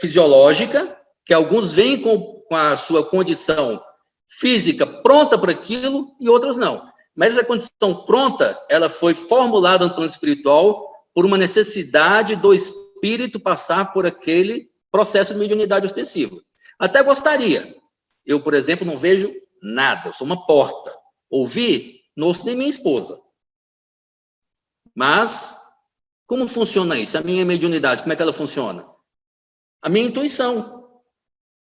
fisiológica, que alguns vêm com a sua condição física pronta para aquilo e outras não. Mas essa condição pronta, ela foi formulada no plano espiritual por uma necessidade do espírito passar por aquele processo de mediunidade ostensiva. Até gostaria. Eu, por exemplo, não vejo nada. Eu sou uma porta. Ouvir, não ouço nem minha esposa. Mas, como funciona isso? A minha mediunidade, como é que ela funciona? A minha intuição.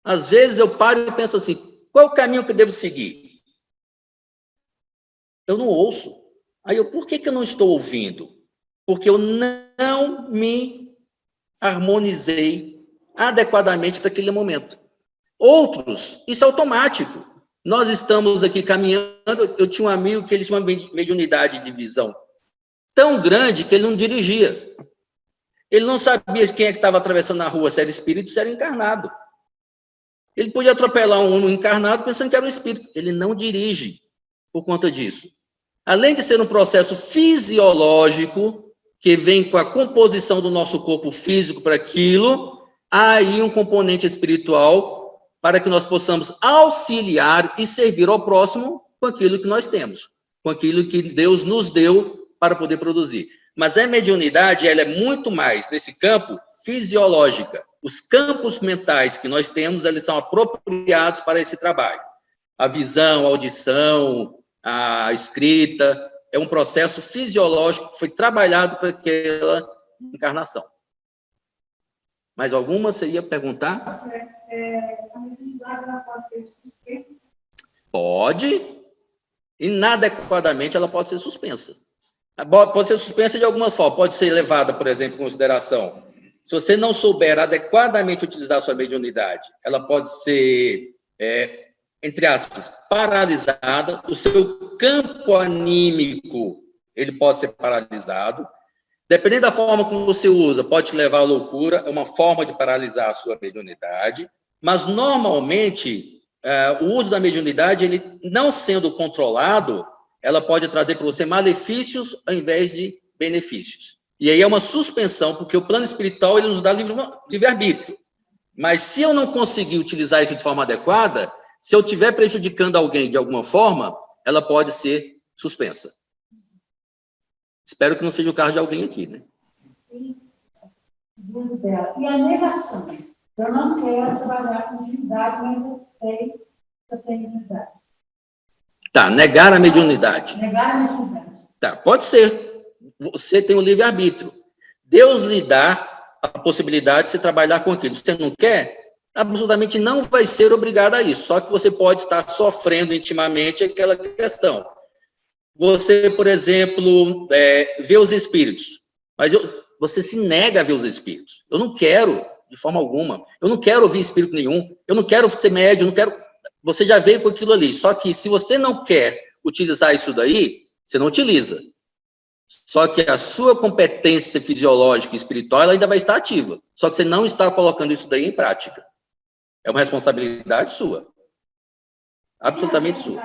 Às vezes eu paro e penso assim, qual é o caminho que eu devo seguir? Eu não ouço. Aí por que eu não estou ouvindo? Porque eu não me harmonizei adequadamente para aquele momento. Outros, isso é automático. Nós estamos aqui caminhando, eu tinha um amigo que ele tinha uma mediunidade de visão tão grande que ele não dirigia. Ele não sabia quem é que estava atravessando a rua, se era espírito, se era encarnado. Ele podia atropelar um homem encarnado pensando que era um espírito. Ele não dirige por conta disso. Além de ser um processo fisiológico, que vem com a composição do nosso corpo físico para aquilo, há aí um componente espiritual para que nós possamos auxiliar e servir ao próximo com aquilo que nós temos, com aquilo que Deus nos deu para poder produzir. Mas a mediunidade, ela é muito mais, nesse campo, fisiológica. Os campos mentais que nós temos, eles são apropriados para esse trabalho. A visão, a audição, a escrita, é um processo fisiológico que foi trabalhado para aquela encarnação. Mais alguma você ia perguntar? A mediunidade ela pode ser suspensa? Pode. Inadequadamente, ela pode ser suspensa. Pode ser suspensa de alguma forma, pode ser levada, por exemplo, em consideração. Se você não souber adequadamente utilizar a sua mediunidade, ela pode ser, entre aspas, paralisada, o seu campo anímico, ele pode ser paralisado. Dependendo da forma como você usa, pode te levar à loucura, é uma forma de paralisar a sua mediunidade, mas, normalmente, o uso da mediunidade, ele não sendo controlado, ela pode trazer para você malefícios ao invés de benefícios. E aí é uma suspensão, porque o plano espiritual ele nos dá livre-arbítrio. Mas se eu não conseguir utilizar isso de forma adequada, se eu estiver prejudicando alguém de alguma forma, ela pode ser suspensa. Espero que não seja o caso de alguém aqui, né? E a negação? Eu não quero trabalhar com divindade, mas eu tenho divindade. Tá, negar a mediunidade. Negar a mediunidade. Tá, pode ser. Você tem o livre-arbítrio. Deus lhe dá a possibilidade de você trabalhar com aquilo. Você não quer? Absolutamente não vai ser obrigado a isso. Só que você pode estar sofrendo intimamente aquela questão. Você, por exemplo, vê os espíritos. Mas você se nega a ver os espíritos. Eu não quero, de forma alguma. Eu não quero ouvir espírito nenhum. Eu não quero ser médium, eu não quero... Você já veio com aquilo ali. Só que se você não quer utilizar isso daí, você não utiliza. Só que a sua competência fisiológica e espiritual ela ainda vai estar ativa. Só que você não está colocando isso daí em prática. É uma responsabilidade sua. Absolutamente sua.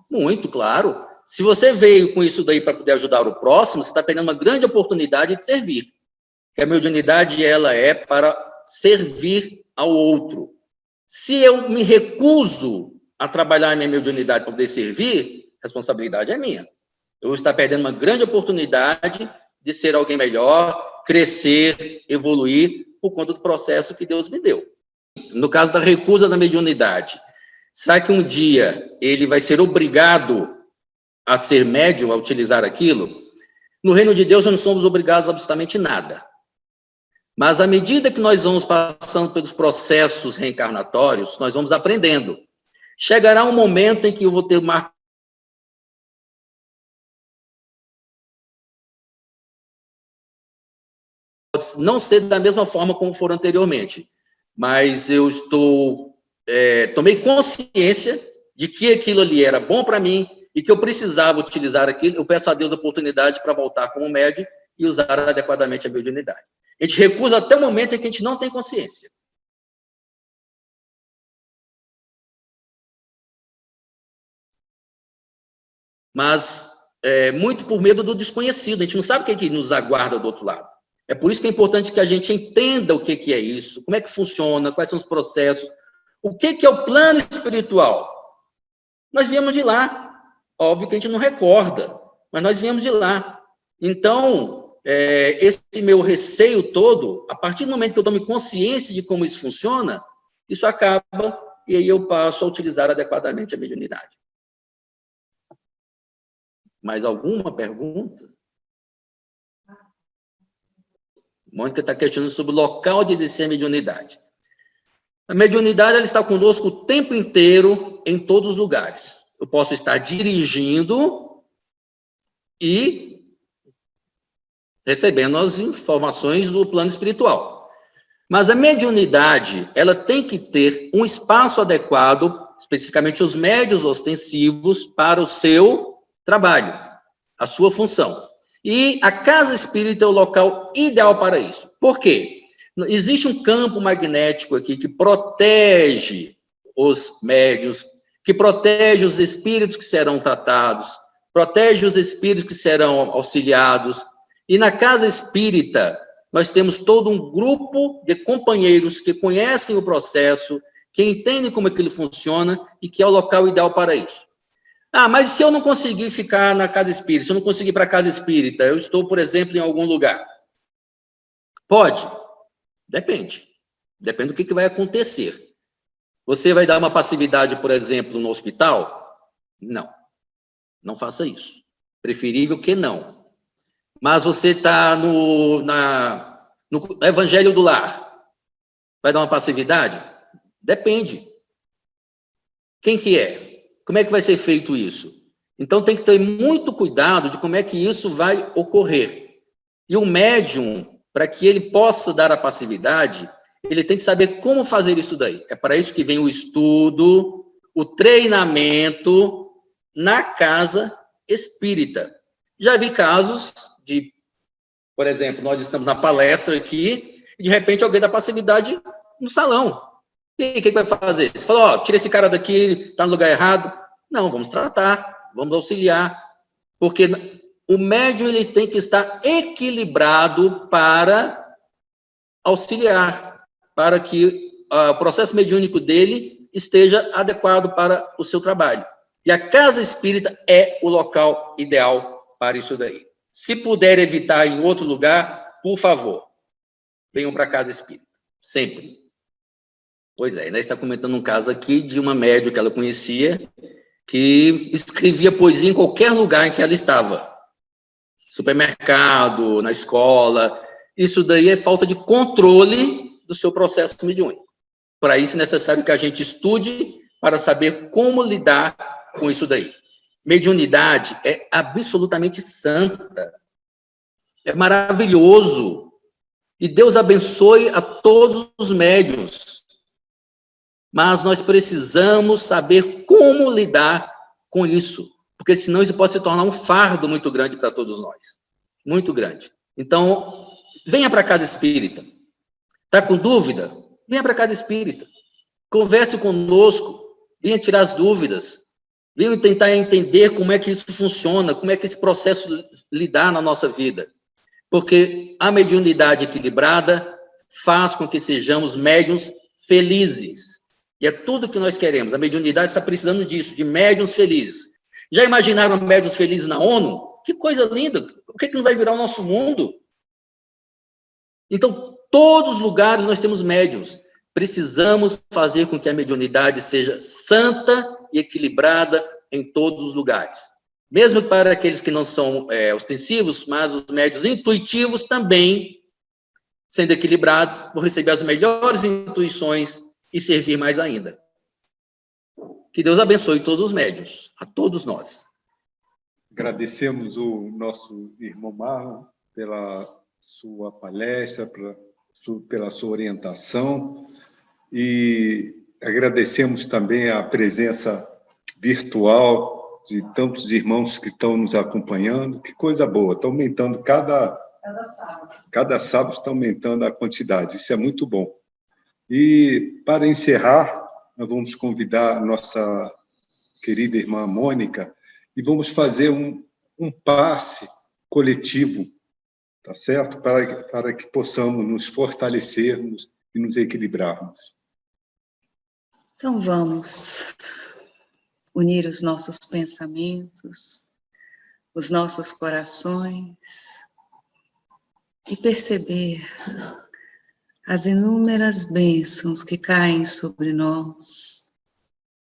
Muito, claro. Se você veio com isso daí para poder ajudar o próximo, você está perdendo uma grande oportunidade de servir. Porque a mediunidade ela é para servir ao outro. Se eu me recuso a trabalhar a minha mediunidade para poder servir, a responsabilidade é minha. Eu vou estar perdendo uma grande oportunidade de ser alguém melhor, crescer, evoluir, por conta do processo que Deus me deu. No caso da recusa da mediunidade, será que um dia ele vai ser obrigado a ser médium, a utilizar aquilo? No reino de Deus, nós não somos obrigados a absolutamente nada. Mas, à medida que nós vamos passando pelos processos reencarnatórios, nós vamos aprendendo. Chegará um momento em que eu vou ter uma... Não ser da mesma forma como foram anteriormente, mas eu tomei consciência de que aquilo ali era bom para mim e que eu precisava utilizar aquilo. Eu peço a Deus a oportunidade para voltar como médium e usar adequadamente a mediunidade. A gente recusa até o momento em que a gente não tem consciência. Mas muito por medo do desconhecido. A gente não sabe o que nos aguarda do outro lado. É por isso que é importante que a gente entenda o que é isso, como é que funciona, quais são os processos, o que é o plano espiritual. Nós viemos de lá. Óbvio que a gente não recorda, mas nós viemos de lá. Então, esse meu receio todo, a partir do momento que eu tomo consciência de como isso funciona, isso acaba e aí eu passo a utilizar adequadamente a mediunidade. Mais alguma pergunta? Mônica está questionando sobre o local de exercer a mediunidade. A mediunidade ela está conosco o tempo inteiro, em todos os lugares. Eu posso estar dirigindo e recebendo as informações do plano espiritual. Mas a mediunidade, ela tem que ter um espaço adequado, especificamente os médios ostensivos, para o seu trabalho, a sua função. E a casa espírita é o local ideal para isso. Por quê? Existe um campo magnético aqui que protege os médiuns, que protege os espíritos que serão tratados, protege os espíritos que serão auxiliados. E na casa espírita, nós temos todo um grupo de companheiros que conhecem o processo, que entendem como aquilo funciona e que é o local ideal para isso. Ah, mas se eu não conseguir ficar na casa espírita, se eu não conseguir ir para a casa espírita, eu estou, por exemplo, em algum lugar. Pode? Depende. Depende do que vai acontecer. Você vai dar uma passividade, por exemplo, no hospital? Não. Não faça isso. Preferível que não. Mas você está no Evangelho do Lar. Vai dar uma passividade? Depende. Quem que é? Como é que vai ser feito isso? Então, tem que ter muito cuidado de como é que isso vai ocorrer. E o médium, para que ele possa dar a passividade, ele tem que saber como fazer isso daí. É para isso que vem o estudo, o treinamento na casa espírita. Já vi casos de, por exemplo, nós estamos na palestra aqui, e de repente alguém dá passividade no salão. E aí, o que vai fazer? Você falou, ó, tira esse cara daqui, está no lugar errado. Não, vamos tratar, vamos auxiliar. Porque o médium ele tem que estar equilibrado para auxiliar, para que o processo mediúnico dele esteja adequado para o seu trabalho. E a casa espírita é o local ideal para isso daí. Se puder evitar em outro lugar, por favor, venham para a casa espírita, sempre. Pois é, nós está comentando um caso aqui de uma médium que ela conhecia, que escrevia poesia em qualquer lugar em que ela estava. Supermercado, na escola. Isso daí é falta de controle do seu processo mediúnico. Para isso é necessário que a gente estude para saber como lidar com isso daí. Mediunidade é absolutamente santa. É maravilhoso. E Deus abençoe a todos os médiuns. Mas nós precisamos saber como lidar com isso, porque senão isso pode se tornar um fardo muito grande para todos nós. Muito grande. Então, venha para a casa espírita. Está com dúvida? Venha para a casa espírita. Converse conosco, venha tirar as dúvidas. Venha tentar entender como é que isso funciona, como é que esse processo lidar na nossa vida. Porque a mediunidade equilibrada faz com que sejamos médiuns felizes. E é tudo que nós queremos. A mediunidade está precisando disso, de médiuns felizes. Já imaginaram médiuns felizes na ONU? Que coisa linda! O que não vai virar o nosso mundo? Então, todos os lugares nós temos médiuns. Precisamos fazer com que a mediunidade seja santa e equilibrada em todos os lugares. Mesmo para aqueles que não são ostensivos, mas os médiuns intuitivos também, sendo equilibrados, vão receber as melhores intuições e servir mais ainda. Que Deus abençoe todos os médiuns, a todos nós. Agradecemos o nosso irmão Marlon pela sua palestra, pela sua orientação, e agradecemos também a presença virtual de tantos irmãos que estão nos acompanhando. Que coisa boa, está aumentando cada sábado está aumentando a quantidade, isso é muito bom. E, para encerrar, nós vamos convidar a nossa querida irmã Mônica e vamos fazer um passe coletivo, tá certo? Para que possamos nos fortalecermos e nos equilibrarmos. Então, vamos unir os nossos pensamentos, os nossos corações e perceber as inúmeras bênçãos que caem sobre nós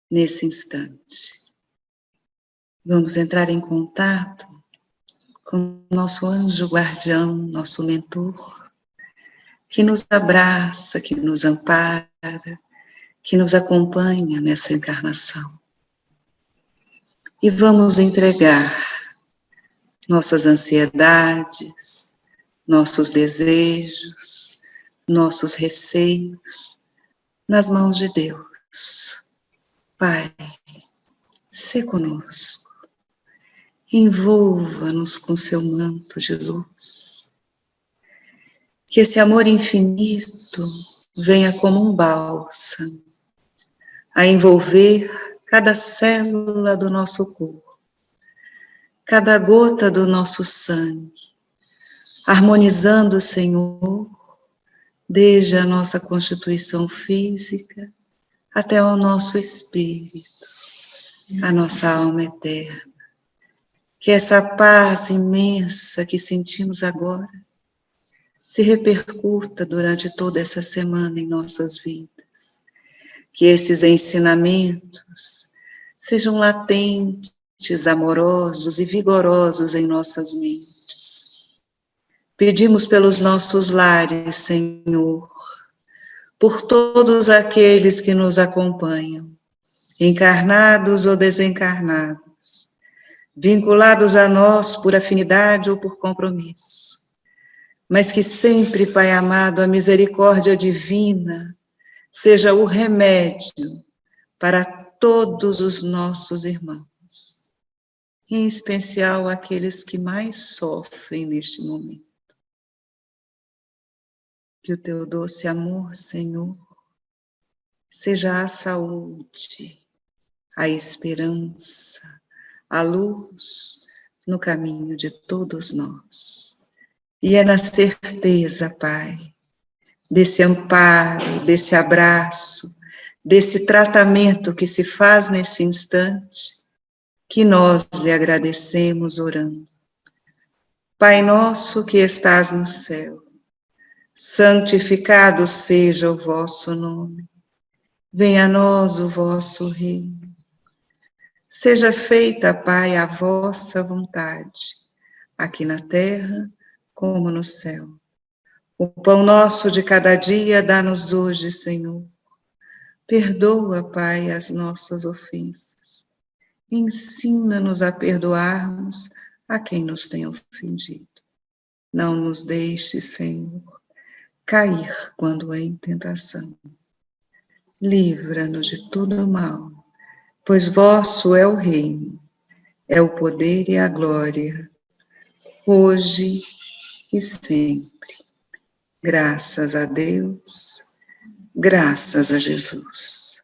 nesse instante. Vamos entrar em contato com nosso anjo guardião, nosso mentor, que nos abraça, que nos ampara, que nos acompanha nessa encarnação. E vamos entregar nossas ansiedades, nossos desejos, nossos receios nas mãos de Deus. Pai, sê conosco, envolva-nos com seu manto de luz, Que esse amor infinito venha como um bálsamo a envolver cada célula do nosso corpo, cada gota do nosso sangue, harmonizando, Senhor, desde a nossa constituição física até o nosso espírito, a nossa alma eterna. Que essa paz imensa que sentimos agora se repercuta durante toda essa semana em nossas vidas. Que esses ensinamentos sejam latentes, amorosos e vigorosos em nossas mentes. Pedimos pelos nossos lares, Senhor, por todos aqueles que nos acompanham, encarnados ou desencarnados, vinculados a nós por afinidade ou por compromisso, mas que sempre, Pai amado, a misericórdia divina seja o remédio para todos os nossos irmãos, em especial aqueles que mais sofrem neste momento. Que o teu doce amor, Senhor, seja a saúde, a esperança, a luz no caminho de todos nós. E é na certeza, Pai, desse amparo, desse abraço, desse tratamento que se faz nesse instante, que nós lhe agradecemos orando. Pai nosso que estás no céu, santificado seja o vosso nome. Venha a nós o vosso reino. Seja feita, Pai, a vossa vontade, aqui na terra como no céu. O pão nosso de cada dia dá-nos hoje, Senhor. Perdoa, Pai, as nossas ofensas. Ensina-nos a perdoarmos a quem nos tem ofendido. Não nos deixe, Senhor, cair quando em tentação. Livra-nos de todo mal, pois vosso é o reino, é o poder e a glória, hoje e sempre. Graças a Deus, graças a Jesus.